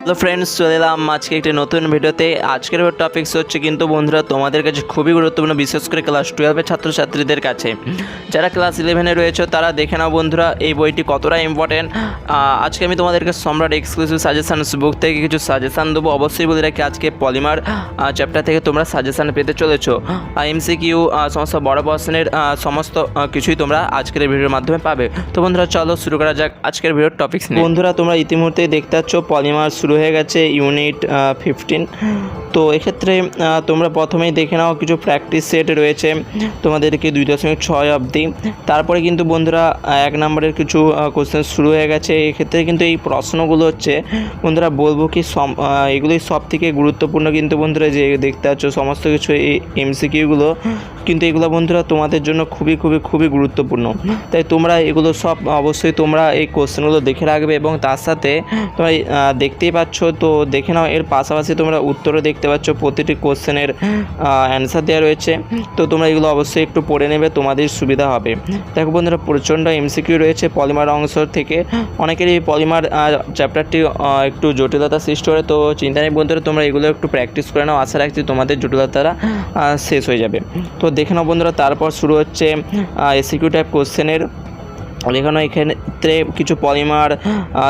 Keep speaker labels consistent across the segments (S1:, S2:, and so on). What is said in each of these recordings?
S1: Hello friends, চলে এলাম আজকে একটি নতুন ভিডিওতে। আজকের টপিকস হচ্ছে কিন্তু বন্ধুরা তোমাদের কাছে খুবই গুরুত্বপূর্ণ, বিশেষ করে ক্লাস 12-এর ছাত্রছাত্রীদের কাছে। যারা ক্লাস 11-এ রয়েছে তারা দেখে নাও বন্ধুরা এই বইটি কতটা ইম্পর্টেন্ট। আজকে আমি তোমাদেরকে সম্রাট এক্সক্লুসিভ সাজেশানস বুক থেকে কিছু সাজেশান দেবো। অবশ্যই বলে রাখি আজকে পলিমার চ্যাপ্টার থেকে তোমরা সাজেশান পেতে চলেছো। এমসিকিউ সমস্ত বড় প্রশ্নের সমস্ত কিছুই তোমরা আজকের ভিডিওর মাধ্যমে পাবে। তো বন্ধুরা চলো শুরু করা যাক আজকের ভিডিওর টপিকস নিয়ে। বন্ধুরা তোমরা ইতিমধ্যেই দেখতে পাচ্ছ পলিমার শুরু হয়ে গেছে ইউনিট 15। তো এক্ষেত্রে তোমরা প্রথমেই দেখে নাও কিছু প্র্যাকটিস সেট রয়েছে তোমাদেরকে 2.6 অবধি। তারপরে কিন্তু বন্ধুরা 1 নম্বরের কিছু কোশ্চেন শুরু হয়ে গেছে। এক্ষেত্রে কিন্তু এই প্রশ্নগুলো হচ্ছে বন্ধুরা বলবো কি এগুলোই সব থেকে গুরুত্বপূর্ণ। কিন্তু বন্ধুরা যে দেখতে পাচ্ছ সমস্ত কিছু এই এমসিকিউগুলো কিন্তু এগুলো বন্ধুরা তোমাদের জন্য খুবই গুরুত্বপূর্ণ। তাই তোমরা এগুলো সব অবশ্যই তোমরা এই কোশ্চেনগুলো দেখে রাখবে এবং তার সাথে তোমরা দেখতেই পাচ্ছ। তো দেখে নাও এর পাশাপাশি তোমরা উত্তরও দেখতে পাচ্ছ, প্রতিটি কোশ্চেনের অ্যান্সার দেওয়া রয়েছে। তো তোমরা এগুলো অবশ্যই একটু পড়ে নেবে, তোমাদের সুবিধা হবে। দেখো বন্ধুরা প্রচণ্ড এমসিকিউ রয়েছে পলিমার অংশ থেকে। অনেকেরই এই পলিমার চ্যাপ্টারটি একটু জটিলতা সৃষ্টি করে, তো চিন্তা নেই বন্ধুরা, তোমরা এগুলো একটু প্র্যাকটিস করে নাও। আশা রাখছি তোমাদের জটিলতাটা শেষ হয়ে যাবে। তো দেখে নাও বন্ধুরা তারপর শুরু হচ্ছে এসিকিউ টাইপ কোশ্চেনের। এক্ষেত্রে কিছু পলিমার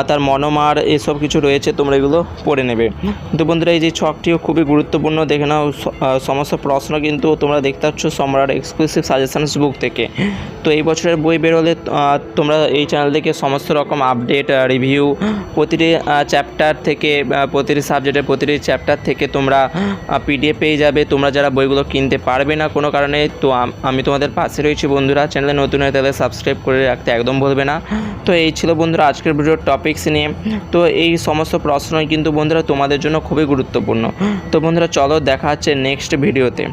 S1: তার মনোমার এসব কিছু রয়েছে, তোমরা এগুলো পড়ে নেবে। কিন্তু বন্ধুরা এই যে ছকটিও খুবই গুরুত্বপূর্ণ। দেখে নাও সমস্ত প্রশ্ন কিন্তু তোমরা দেখতে পাচ্ছ সম্রাট এক্সক্লুসিভ সাজেশনস বুক থেকে। তো এই বছরের বই বের হলে তোমরা এই চ্যানেল থেকে সমস্ত রকম আপডেট রিভিউ প্রতিটি চ্যাপ্টার থেকে, প্রতিটি সাবজেক্টের প্রতিটি চ্যাপ্টার থেকে তোমরা পিডিএফ পেয়ে যাবে। তোমরা যারা বইগুলো কিনতে পারবে না কোনো কারণে, তো আমি তোমাদের পাশে রয়েছি বন্ধুরা। চ্যানেলে নতুন হয়ে তাহলে সাবস্ক্রাইব করে রাখতে একদম বলবে না। তো এই ছিল বন্ধুরা আজকের ভিডিওর টপিকস নিয়ে। তো এই সমস্ত প্রশ্নই কিন্তু বন্ধুরা তোমাদের জন্য খুবই গুরুত্বপূর্ণ। তো বন্ধুরা চলো দেখা হচ্ছে নেক্সট ভিডিওতে।